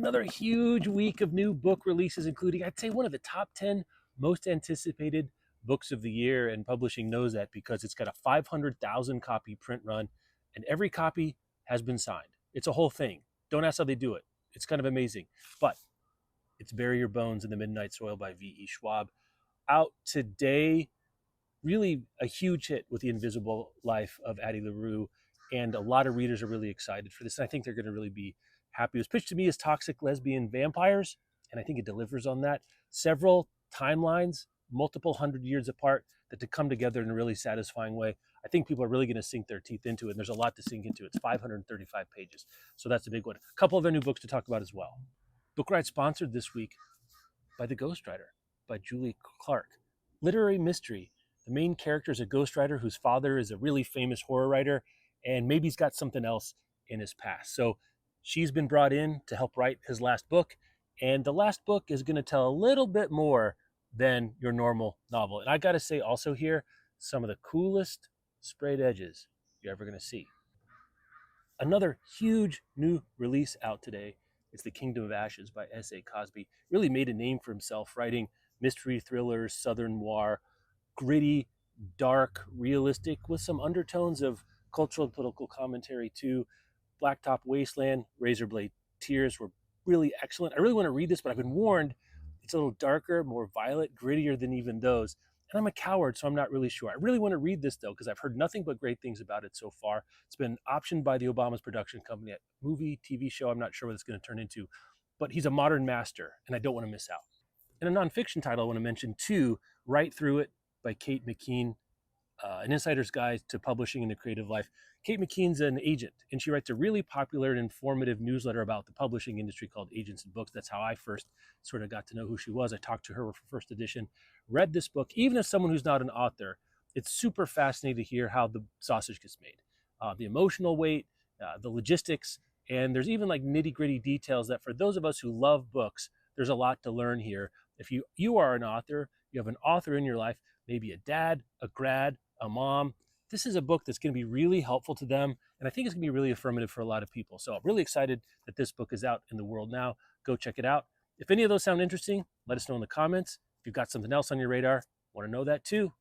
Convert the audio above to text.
another huge week of new book releases, including, I'd say, one of the top 10 most anticipated books of the year. And publishing knows that because it's got a 500,000 copy print run, and every copy has been signed. It's a whole thing. Don't ask how they do it. It's kind of amazing. But it's Bury Your Bones in the Midnight Soil by V.E. Schwab. Out today, really a huge hit with The Invisible Life of Addie LaRue. And a lot of readers are really excited for this. And I think they're going to really be happy. It was pitched to me as toxic lesbian vampires, and I think it delivers on that. Several timelines, multiple hundred years apart, that to come together in a really satisfying way. I think people are really going to sink their teeth into it, and there's a lot to sink into. It's 535 pages, so that's a big one. A couple of other new books to talk about as well. Book Riot sponsored this week by The Ghostwriter by Julie Clark. Literary mystery. The main character is a ghostwriter whose father is a really famous horror writer, and maybe he's got something else in his past. So she's been brought in to help write his last book, and the last book is going to tell a little bit more than your normal novel. And I got to say also here, some of the coolest sprayed edges you're ever going to see. Another huge new release out today is The Kingdom of Ashes by S.A. Cosby. Really made a name for himself writing mystery thrillers, southern noir, gritty, dark, realistic, with some undertones of cultural and political commentary too. Blacktop Wasteland, Razorblade Tears were really excellent. I really want to read this, but I've been warned it's a little darker, more violent, grittier than even those. And I'm a coward, so I'm not really sure. I really want to read this, though, because I've heard nothing but great things about it so far. It's been optioned by the Obama's production company, a movie, TV show. I'm not sure what it's going to turn into. But he's a modern master, and I don't want to miss out. And a nonfiction title I want to mention, too, Right Through It by Kate McKean, An Insider's Guide to Publishing in the Creative Life. Kate McKean's an agent, and she writes a really popular and informative newsletter about the publishing industry called Agents and Books. That's how I first sort of got to know who she was. I talked to her for first edition, read this book. Even as someone who's not an author, it's super fascinating to hear how the sausage gets made. The emotional weight, the logistics, and there's even like nitty-gritty details that for those of us who love books, there's a lot to learn here. If you are an author, you have an author in your life, maybe a dad, a grad, a mom, this is a book that's going to be really helpful to them. And I think it's going to be really affirmative for a lot of people. So I'm really excited that this book is out in the world now. Go check it out. If any of those sound interesting, let us know in the comments. If you've got something else on your radar, want to know that too.